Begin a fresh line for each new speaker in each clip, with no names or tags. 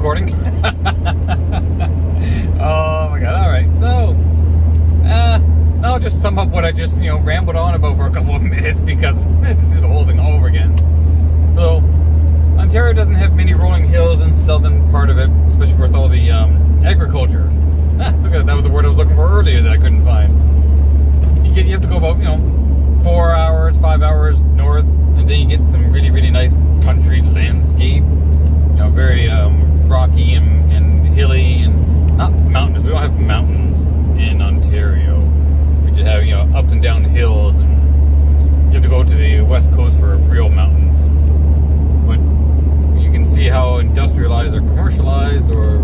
recording. Oh my god, alright. So, I'll just sum up what I just, rambled on about for a couple of minutes because I had to do the whole thing all over again. So, Ontario doesn't have many rolling hills in the southern part of it, especially with all the agriculture. Look at that, was the word I was looking for earlier that I couldn't find. You have to go about, 4 hours, 5 hours north, and then you get some really, really nice country landscape. Very rocky and hilly, and not mountainous. We don't have mountains in Ontario. We just have, ups and down hills, and you have to go to the west coast for real mountains. But you can see how industrialized or commercialized or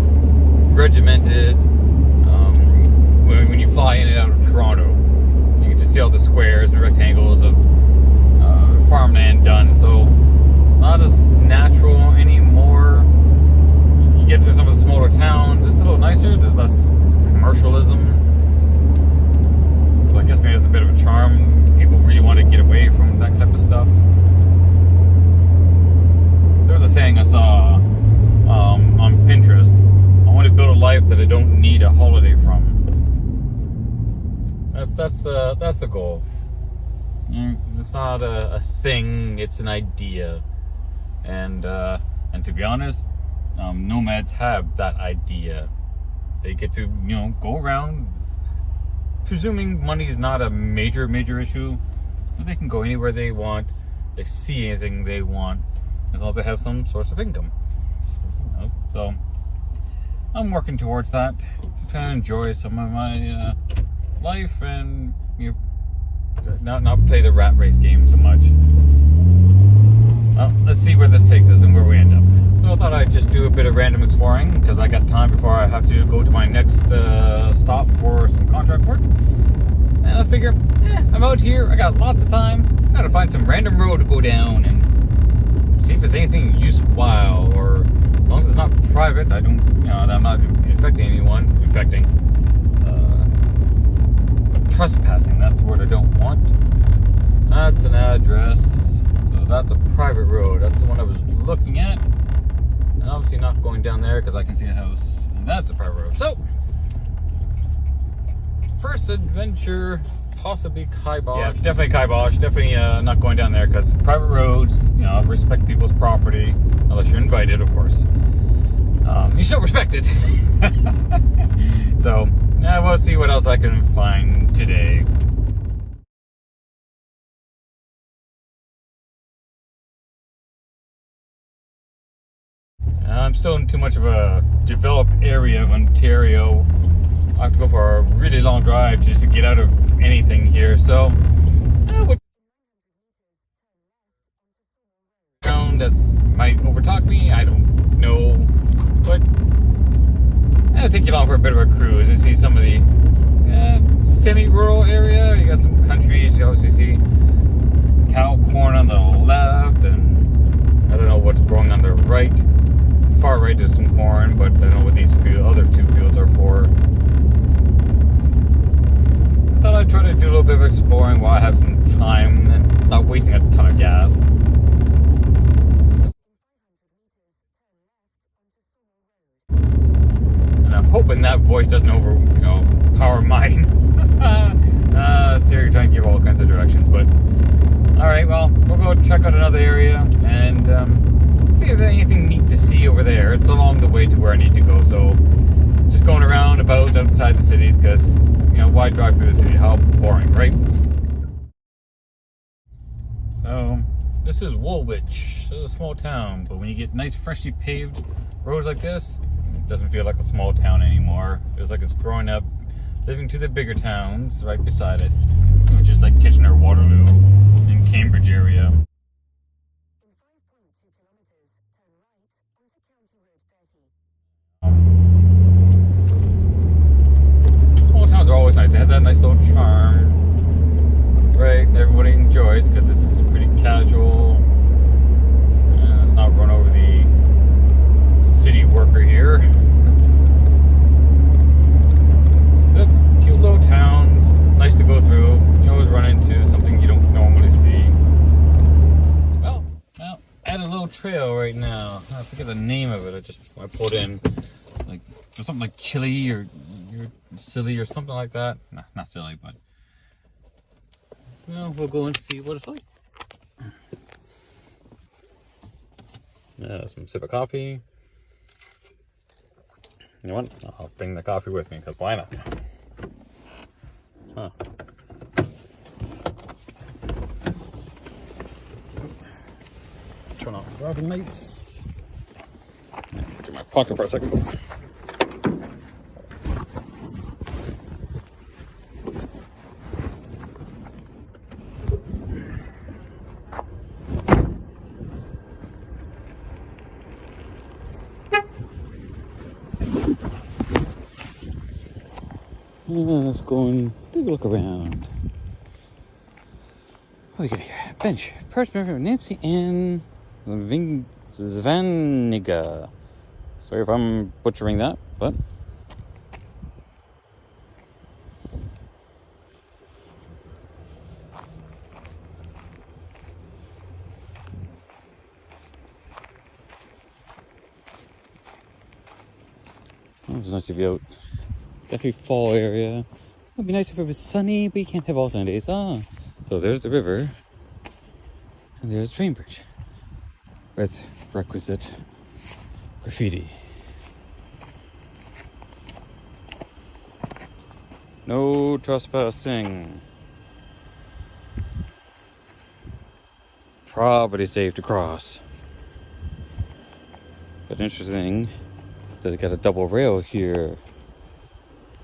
regimented when you fly in and out of Toronto. You can just see all the squares and rectangles of farmland done. So not as natural anymore. You get to some of the smaller towns, it's a little nicer. There's less commercialism. So I guess maybe it's a bit of a charm. People really want to get away from that type of stuff. There was a saying I saw on Pinterest. I want to build a life that I don't need a holiday from. That's the goal. It's not a thing, it's an idea. And to be honest, nomads have that idea. They get to, go around, presuming money is not a major issue, but they can go anywhere they want, they see anything they want, as long as they have some source of income. So I'm working towards that, trying to enjoy some of my life and not play the rat race game so much. Well, let's see where this takes us and where we end up. So I thought I'd just do a bit of random exploring because I got time before I have to go to my next stop for some contract work. And I figure, I'm out here, I got lots of time. I gotta find some random road to go down and see if there's anything useful, or as long as it's not private, I don't, I'm not infecting anyone. Trespassing, that's the word I don't want. That's an address. So that's a private road. That's the one I was looking at. And obviously not going down there because I can see a house. And that's a private road. So, first adventure, possibly kibosh. Yeah, definitely kibosh. Definitely not going down there because private roads, respect people's property. Unless you're invited, of course. You still respect it. So, we'll see what else I can find today. I'm still in too much of a developed area of Ontario. I have to go for a really long drive just to get out of anything here. So, that might overtalk me. I don't know, but it'll take you along for a bit of a cruise and see some of the semi-rural area. You got some countries. You obviously see cow corn on the left, and I don't know what's growing on the right. Far right is some corn, but I don't know what these other two fields are for. I thought I'd try to do a little bit of exploring while I have some time and not wasting a ton of gas. And I'm hoping that voice doesn't power mine. Siri trying to give all kinds of directions, but alright, well, we'll go check out another area and see if there's anything neat to see over there. It's along the way to where I need to go, so just going around about outside the cities because, why drive through the city? How boring, right? So, this is Woolwich. It's a small town, but when you get nice, freshly paved roads like this, it doesn't feel like a small town anymore. It feels like it's growing up, living to the bigger towns right beside it, which is like Kitchener, Waterloo, and Cambridge area. Small towns are always nice. They have that nice little charm, right? Everybody enjoys because it's pretty casual and it's not run over the city worker here. But cute little towns, nice to go through. You always run into something you don't normally see. Well, add a little trail right now. I forget the name of it. I pulled in like something like chili or silly or something like that. Nah, not silly, but we'll go and see what it's like. Some sip of coffee. You know what? I'll bring the coffee with me because why not? Huh. Turn off the driving lights. Put it in my pocket for a second. Let's go and take a look around. What do we got here? Bench. Partner Nancy Ann Zvaniga. Sorry if I'm butchering that, but it's nice to be out. Definitely fall area. It'd be nice if it was sunny, but you can't have all sunny days. So there's the river, and there's the train bridge with requisite graffiti. No trespassing. Property safe to cross. But interesting that they got a double rail here.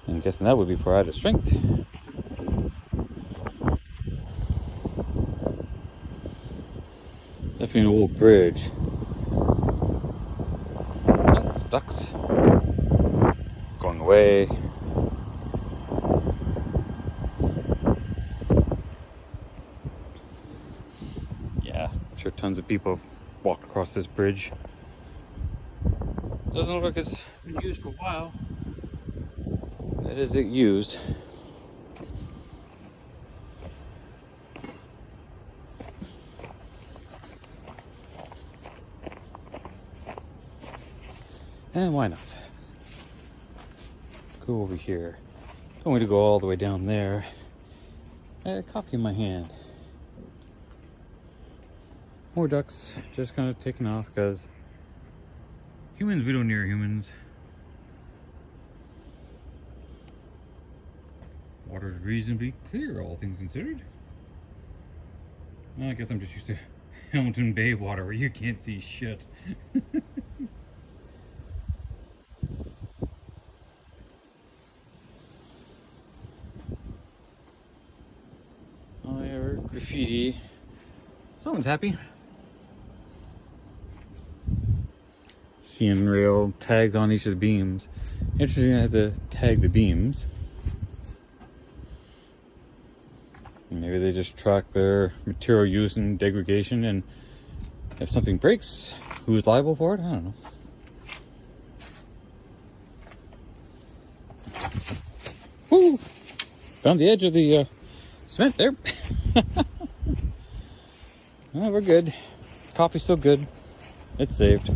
I'm guessing that would be for added strength. Definitely an old bridge. Oh, ducks. Going away. Yeah, I'm sure tons of people have walked across this bridge. Doesn't look like it's been used for a while. That is it used. And why not? Go over here. Don't want to go all the way down there. I had a coffee in my hand. More ducks just kind of taking off because humans, we don't near humans. Water's reasonably clear, all things considered. I guess I'm just used to Hamilton Bay water where you can't see shit. Oh yeah, graffiti. Someone's happy. CN rail tags on each of the beams. Interesting, I had to tag the beams. Maybe they just track their material use and degradation, and if something breaks, who's liable for it? I don't know. Woo! Found the edge of the cement there. Oh, we're good. Coffee's still good. It's saved.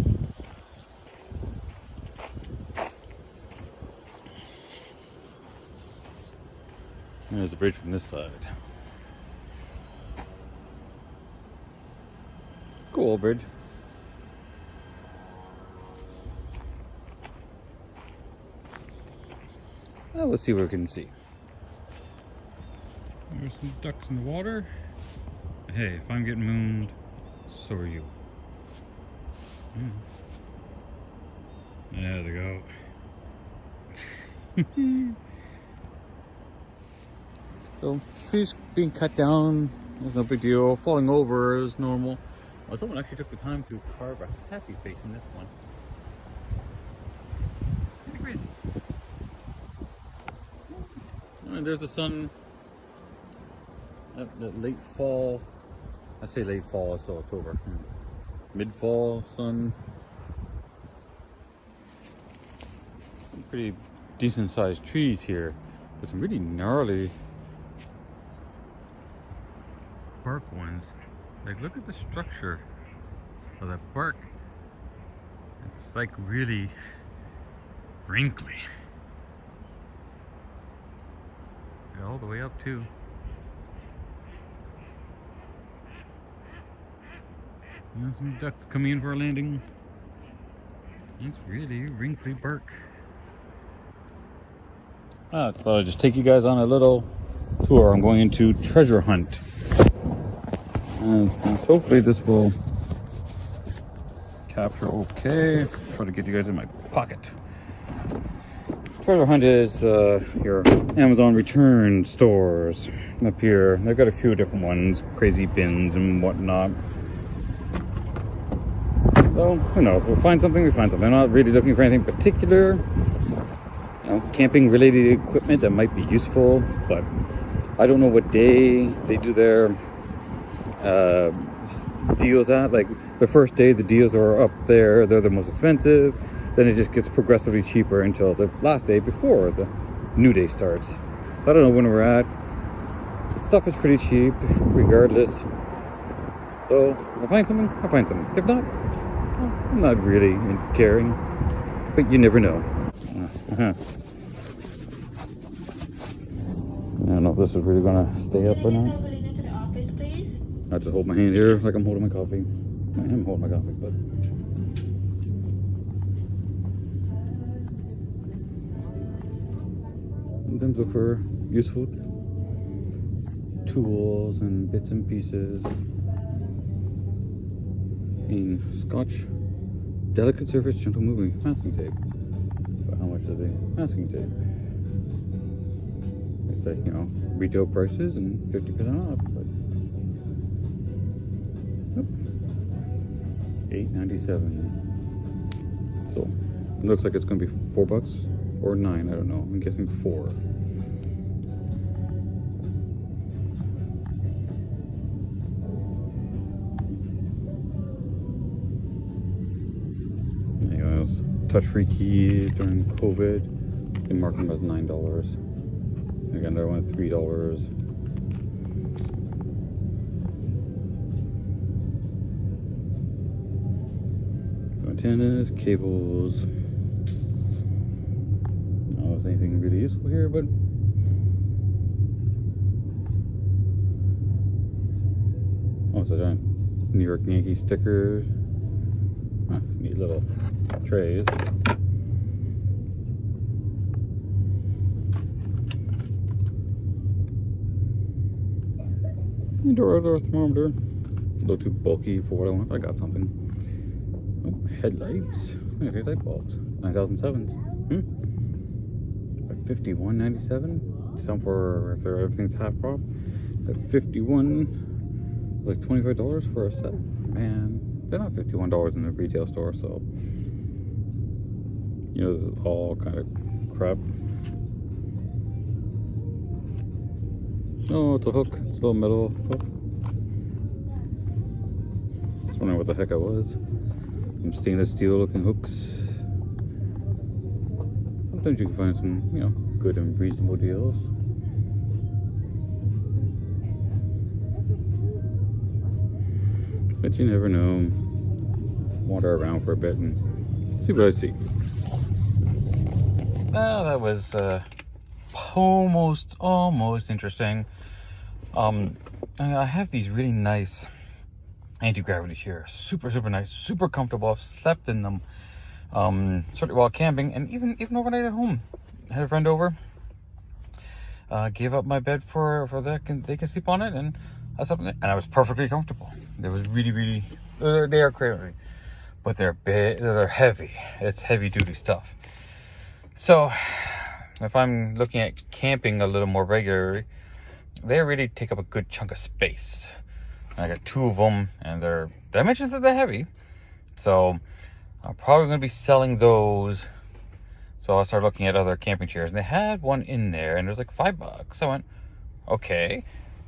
There's the bridge from this side. Cool old bridge. Well, let's see what we can see. There's some ducks in the water. Hey, if I'm getting mooned, so are you. There they go. So, trees being cut down is no big deal. Falling over is normal. Well, someone actually took the time to carve a happy face in this one. Pretty crazy. And there's the sun. That late fall. I say late fall, it's still October. Mid-fall sun. Some pretty decent sized trees here, with some really gnarly bark ones. Like, look at the structure of that bark. It's like really wrinkly. All the way up too. Some ducks coming in for a landing. It's really wrinkly bark. I thought I'd just take you guys on a little tour. I'm going into treasure hunt. And hopefully this will capture okay. Try to get you guys in my pocket. Treasure hunt is your Amazon return stores up here. They've got a few different ones, crazy bins and whatnot. So who knows? We'll find something. We find something. I'm not really looking for anything particular. You know, camping related equipment that might be useful, but I don't know what day they do their deals at. Like the first day, the deals are up there. They're the most expensive. Then it just gets progressively cheaper until the last day before the new day starts. So I don't know when we're at. Stuff is pretty cheap, regardless. So if I find something, I'll find something. If not, I'm not really caring. But you never know. I don't know if this is really gonna stay up or not. I just hold my hand here like I'm holding my coffee. I am holding my coffee, but sometimes look for useful tools and bits and pieces. In Scotch delicate surface gentle moving masking tape. But how much is the masking tape? It's like, you know, retail prices and 50% off, but nope. $8.97. So it looks like it's gonna be $4 or $9, I don't know. I'm guessing 4. Anyways, touch-free keys during COVID. They mark them as $9. Again, they're only $3. Antennas, cables. I don't know if there's anything really useful here, but also giant New York Yankees stickers. Neat little trays. Indoor outdoor thermometer. A little too bulky for what I want. I got something. Oh, headlights. Look at light bulbs. 9007s. At $51.97. Some for if everything's half prop. At 51, like $25 for a set. Man, they're not $51 in the retail store, so you know, this is all kind of crap. Oh, it's a hook. It's a little metal hook. Just wondering what the heck it was. Some stainless steel looking hooks. Sometimes you can find some, you know, good and reasonable deals. But you never know. Wander around for a bit and see what I see. Well, that was almost interesting. I have these really nice anti-gravity chairs. Super nice, super comfortable. I've slept in them certainly while camping and even overnight at home. I had a friend over, gave up my bed for that, they can sleep on it, and I slept in it, and I was perfectly comfortable. It was really they are crazy, but they're big, they're heavy. It's heavy duty stuff. So if I'm looking at camping a little more regularly, they really take up a good chunk of space. I got 2 of them, and they're dimensions that they're heavy. So I'm probably going to be selling those. So I started looking at other camping chairs, and they had one in there, and it was like $5. I went, okay.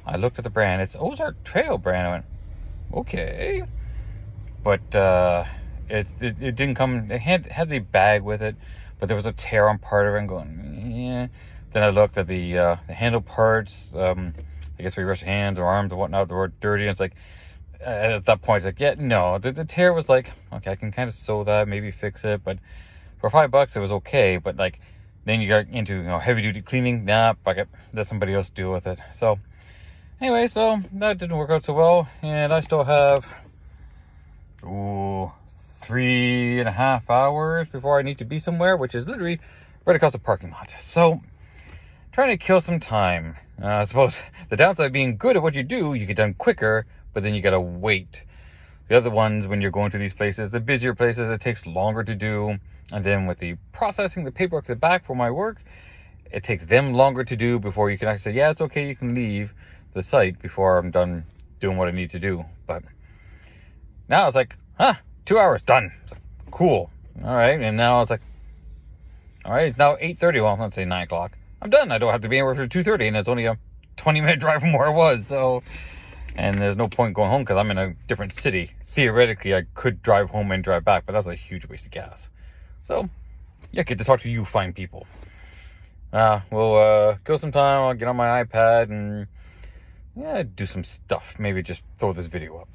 I looked at the brand. It's Ozark Trail brand. I went, okay. But it didn't come. It had the bag with it, but there was a tear on part of it. And going, yeah. Then I looked at the handle parts. I guess where you rest your hands or arms or whatnot, they were dirty. And it's like, at that point, it's like, yeah, no. The tear was like, okay, I can kind of sew that, maybe fix it, but for $5 it was okay. But like, then you got into heavy duty cleaning. Nah, fuck it, let somebody else deal with it. So anyway, so that didn't work out so well, and I still have 3.5 hours before I need to be somewhere, which is literally right across the parking lot. So trying to kill some time. I suppose the downside of being good at what you do, you get done quicker, but then you gotta wait. The other ones, when you're going to these places, the busier places, it takes longer to do. And then with the processing the paperwork at the back for my work, it takes them longer to do before you can actually say, yeah, it's okay, you can leave the site before I'm done doing what I need to do. But now it's like, 2 hours done. It's like, cool. All right. And now it's like, all right, it's now 8:30. Well, let's say 9 o'clock. I'm done. I don't have to be anywhere for 2:30, and it's only a 20-minute drive from where I was. So, and there's no point going home because I'm in a different city. Theoretically, I could drive home and drive back, but that's a huge waste of gas. So, yeah, get to talk to you fine people. We'll go sometime. I'll get on my iPad and do some stuff. Maybe just throw this video up.